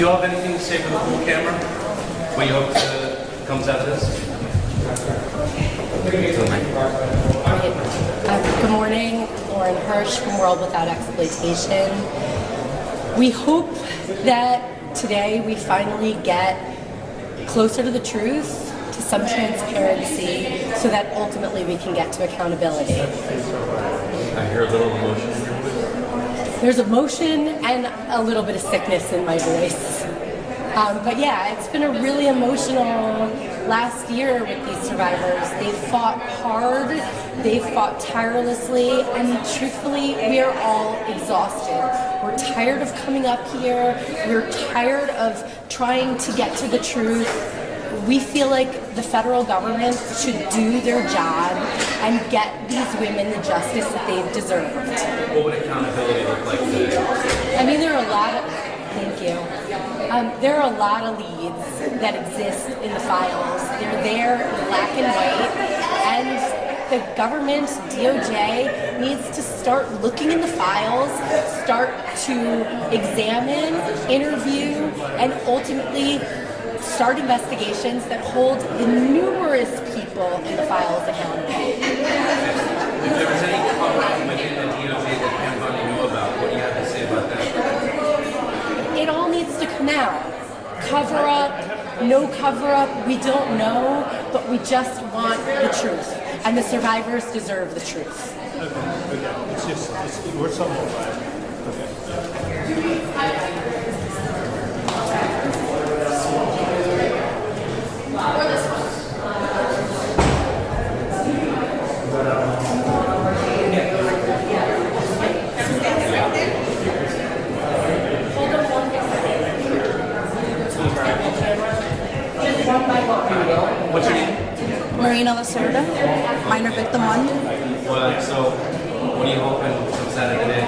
you all have anything to say for the pool camera? What you hope comes out of this? Good morning, Lauren Hirsch from World Without Exploitation. We hope that today we finally get closer to the truth, to some transparency, so that ultimately we can get to accountability. I hear a little emotion in your voice. There's emotion and a little bit of sickness in my voice. But yeah, it's been a really emotional last year with these survivors. They've fought hard, they've fought tirelessly, and truthfully, we are all exhausted. We're tired of coming up here, we're tired of trying to get to the truth. We feel like the federal government should do their job and get these women the justice that they've deserved. What would accountability look like today? I mean, there are a lot of, thank you. There are a lot of leads that exist in the files. They're there in black and white, and the government, DOJ, needs to start looking in the files, start to examine, interview, and ultimately start investigations that hold the numerous people in the files accountable. If there was any cover-up within the DOJ that Pam Bondi knew about, what do you have to say about that? It all needs to come out. Cover up, no cover up, we don't know, but we just want the truth. And the survivors deserve the truth. Okay. It's just, we're so mobile. What's your name? Marina Lacerda, minor victim 1. Well, so, what are you hoping comes out of today?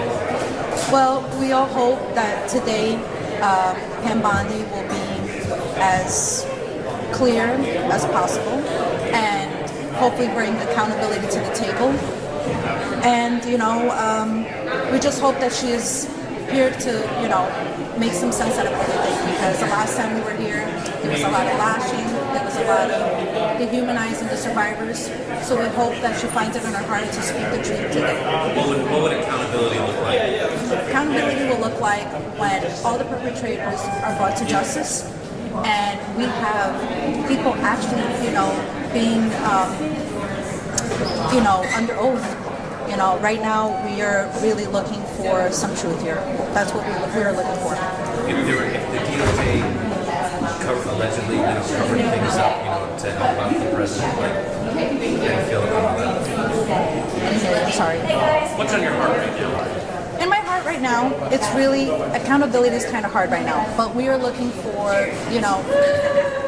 Well, we all hope that today Pam Bondi will be as clear as possible and hopefully bring accountability to the table. And, we just hope that she is here to, make some sense out of everything, because the last time we were here, there was a lot of lashing, there was a lot of dehumanizing the survivors. So we hope that she finds it in her heart to speak the truth today. What would accountability look like? Accountability will look like when all the perpetrators are brought to justice, and we have people actually, being, under oath. Right now we are really looking for some truth here. That's what we're looking for. If the DOJ allegedly covering things up, to help out the president, how do you feel about that? I'm sorry. What's on your heart right now? In my heart right now, it's really, accountability is kind of hard right now, but we are looking for,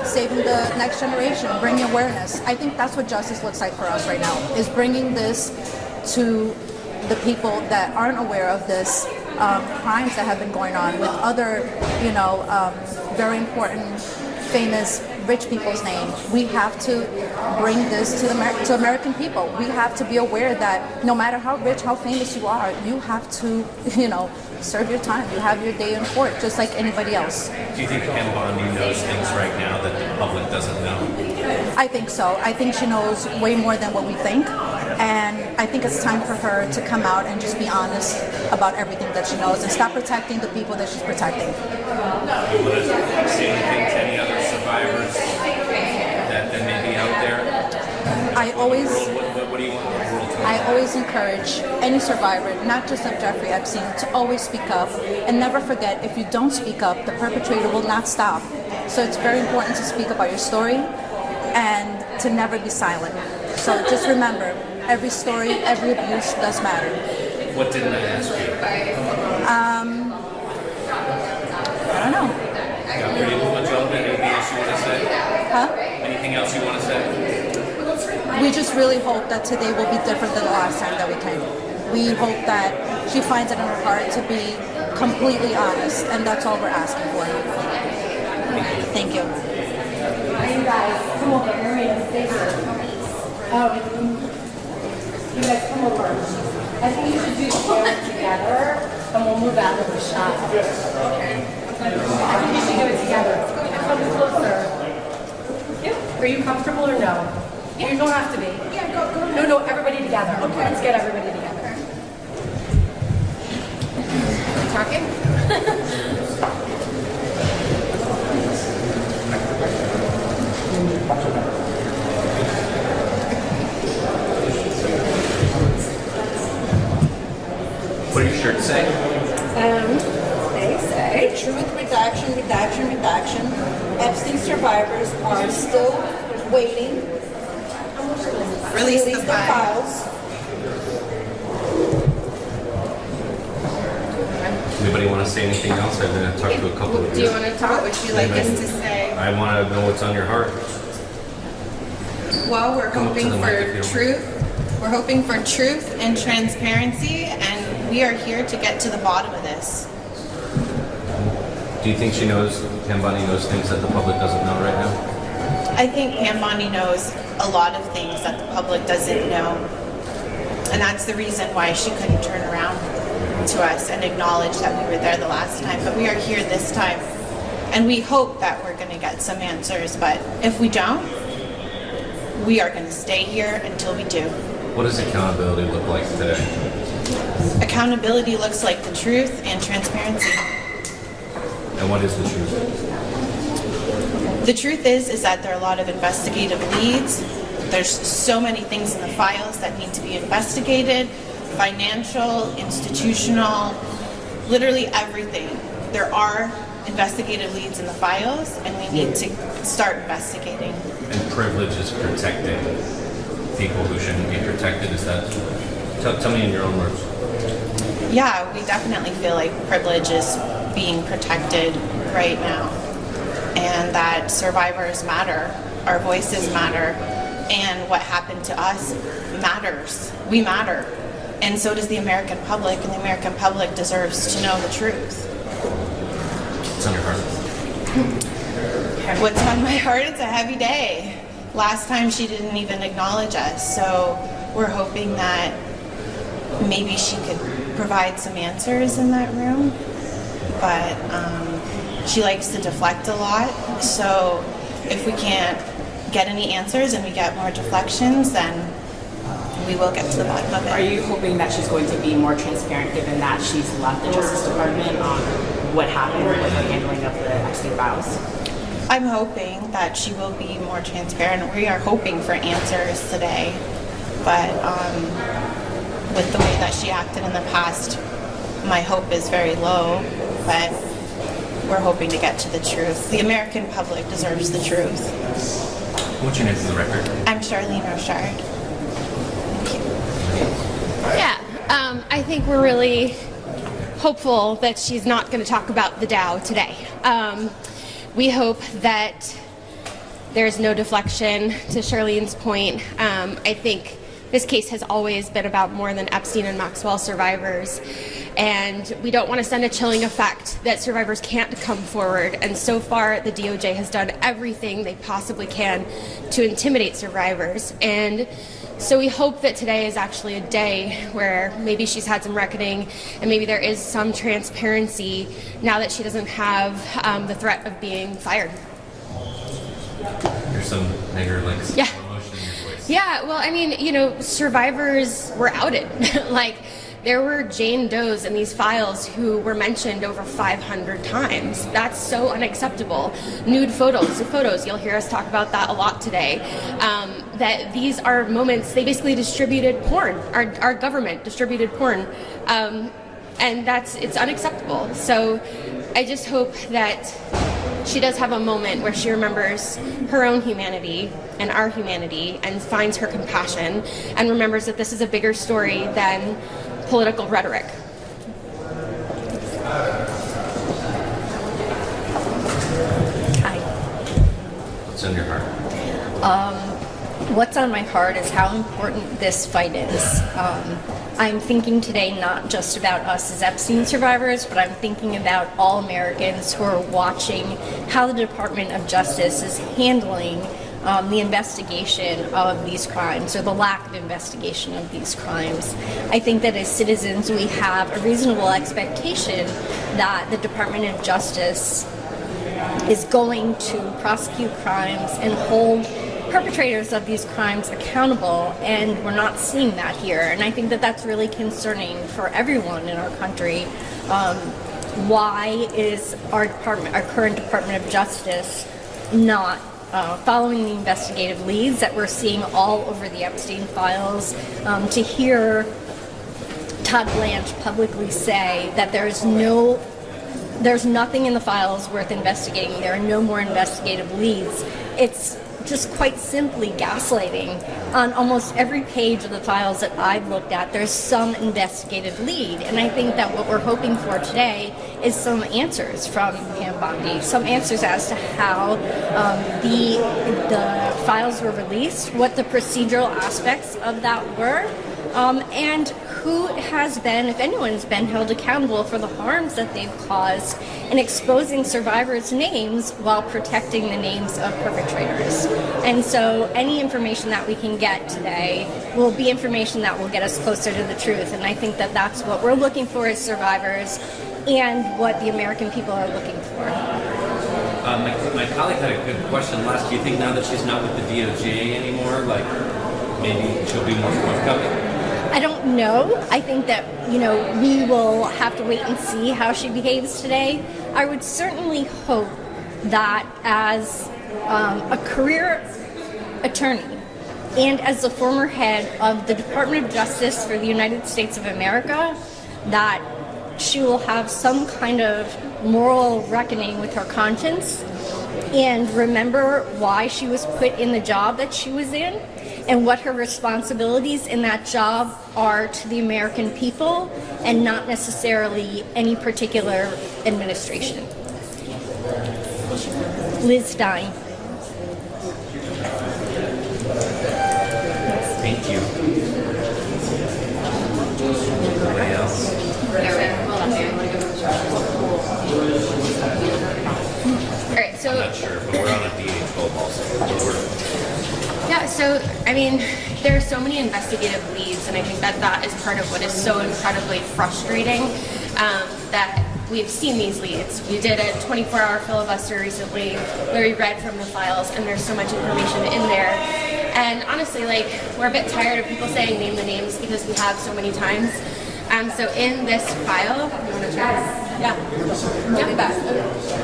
saving the next generation, bringing awareness. I think that's what justice looks like for us right now, is bringing this to the people that aren't aware of this crimes that have been going on with other, very important, famous, rich people's name. We have to bring this to American people. We have to be aware that no matter how rich, how famous you are, you have to, serve your time. You have your day in court, just like anybody else. Do you think Pam Bondi knows things right now that the public doesn't know? I think so. I think she knows way more than what we think. And I think it's time for her to come out and just be honest about everything that she knows and stop protecting the people that she's protecting. You want to say anything to any other survivors that may be out there? I always... What do you want the world to know? I always encourage any survivor, not just of Jeffrey Epstein, to always speak up, and never forget, if you don't speak up, the perpetrator will not stop. So it's very important to speak about your story and to never be silent. So just remember, every story, every abuse does matter. What didn't I ask you? I don't know. Got pretty much relevant. Anything else you want to say? Huh? Anything else you want to say? We just really hope that today will be different than the last time that we came. We hope that she finds it in her heart to be completely honest, and that's all we're asking for. Thank you. You guys, come over. Maria, stay here. You guys come over. I think you should do chairs together, and we'll move out of the shop. Okay. I think you should do it together. Come closer. Yep. Are you comfortable or no? You don't have to be. Yeah, go. No, everybody together. Okay. Let's get everybody together. Talking? What does your shirt say? They say. Truth, redaction, redaction, redaction. Epstein survivors are still waiting. Release the files. Anybody want to say anything else? I'm going to talk to a couple of you. Do you want to talk? What would you like us to say? I want to know what's on your heart. Well, we're Come up to hoping the mic if you for don't truth. We're hoping for truth and transparency, and we are here to get to the bottom of this. Do you think she knows, Pam Bondi knows things that the public doesn't know right now? I think Pam Bondi knows a lot of things that the public doesn't know, and that's the reason why she couldn't turn around to us and acknowledge that we were there the last time. But we are here this time, and we hope that we're going to get some answers. But if we don't, we are going to stay here until we do. What does accountability look like today? Accountability looks like the truth and transparency. And what is the truth? The truth is that there are a lot of investigative leads. There's so many things in the files that need to be investigated, financial, institutional, literally everything. There are investigative leads in the files, and we need to start investigating. And privilege is protecting people who shouldn't be protected. Is that? Tell me in your own words. Yeah, we definitely feel like privilege is being protected right now, and that survivors matter, our voices matter, and what happened to us matters. We matter, and so does the American public, and the American public deserves to know the truth. What's on your heart? What's on my heart? It's a heavy day. Last time she didn't even acknowledge us, so we're hoping that maybe she could provide some answers in that room. But she likes to deflect a lot, so if we can't get any answers and we get more deflections, then we will get to the bottom of it. Are you hoping that she's going to be more transparent given that she's left the Justice Department on what happened with the handling of the Epstein files? I'm hoping that she will be more transparent. We are hoping for answers today, but with the way that she acted in the past, my hope is very low, but we're hoping to get to the truth. The American public deserves the truth. What's your name for the record? I'm Charlene Rochard. Yeah, I think we're really hopeful that she's not going to talk about the Dow today. We hope that there's no deflection. To Charlene's point, I think this case has always been about more than Epstein and Maxwell survivors, and we don't want to send a chilling effect that survivors can't come forward. And so far, the DOJ has done everything they possibly can to intimidate survivors. And so we hope that today is actually a day where maybe she's had some reckoning and maybe there is some transparency now that she doesn't have the threat of being fired. There's some anger, like some Yeah. emotion in your voice. Yeah, well, I mean, you know, survivors were outed. Like, there were Jane Does in these files who were mentioned over 500 times. That's so unacceptable. Nude photos, you'll hear us talk about that a lot today. That these are moments, they basically distributed porn. Our government distributed porn. And it's unacceptable. So I just hope that she does have a moment where she remembers her own humanity and our humanity and finds her compassion and remembers that this is a bigger story than political rhetoric. Hi. What's on your heart? What's on my heart is how important this fight is. I'm thinking today not just about us as Epstein survivors, but I'm thinking about all Americans who are watching how the Department of Justice is handling the investigation of these crimes, or the lack of investigation of these crimes. I think that as citizens we have a reasonable expectation that the Department of Justice is going to prosecute crimes and hold perpetrators of these crimes accountable, and we're not seeing that here. And I think that that's really concerning for everyone in our country. Why is our current Department of Justice not following the investigative leads that we're seeing all over the Epstein files? To hear Todd Blanche publicly say that there's nothing in the files worth investigating, there are no more investigative leads, it's just quite simply gaslighting. On almost every page of the files that I've looked at, there's some investigative lead, and I think that what we're hoping for today is some answers from Pam Bondi, some answers as to how the files were released, what the procedural aspects of that were, and who has been, if anyone's been, held accountable for the harms that they've caused in exposing survivors' names while protecting the names of perpetrators. And so any information that we can get today will be information that will get us closer to the truth. And I think that that's what we're looking for as survivors and what the American people are looking for. My colleague had a good question last. Do you think now that she's not with the DOJ anymore, like maybe she'll be more forthcoming? I don't know. I think that, we will have to wait and see how she behaves today. I would certainly hope that as a career attorney and as the former head of the Department of Justice for the United States of America, that she will have some kind of moral reckoning with her conscience and remember why she was put in the job that she was in and what her responsibilities in that job are to the American people and not necessarily any particular administration. Liz Stein. Thank you. Anybody else? All right, so I'm not sure, but we're on a DH bulb also. yeah, so there are so many investigative leads, and I think that is part of what is so incredibly frustrating, that we've seen these leads. We did a 24-hour filibuster recently where we read from the files, and there's so much information in there. And honestly, we're a bit tired of people saying name the names because we have so many times. So in this file, you want to try this? Yeah. I'll be back.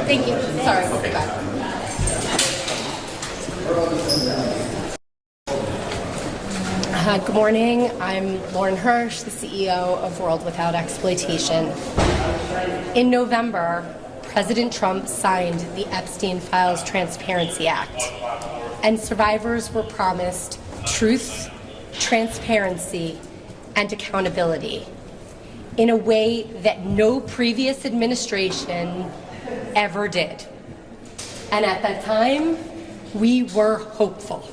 Thank you. Sorry, we'll be back. Good morning. I'm Lauren Hirsch, the CEO of World Without Exploitation. In November, President Trump signed the Epstein Files Transparency Act, and survivors were promised truth, transparency, and accountability in a way that no previous administration ever did. And at that time, we were hopeful.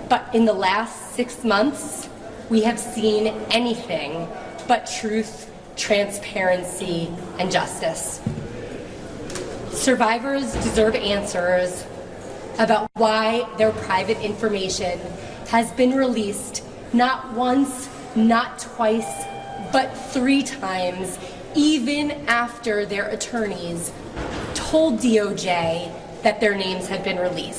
But in the last 6 months, we have seen anything but truth, transparency, and justice. Survivors deserve answers about why their private information has been released not once, not twice, but 3 times, even after their attorneys told DOJ that their names had been released.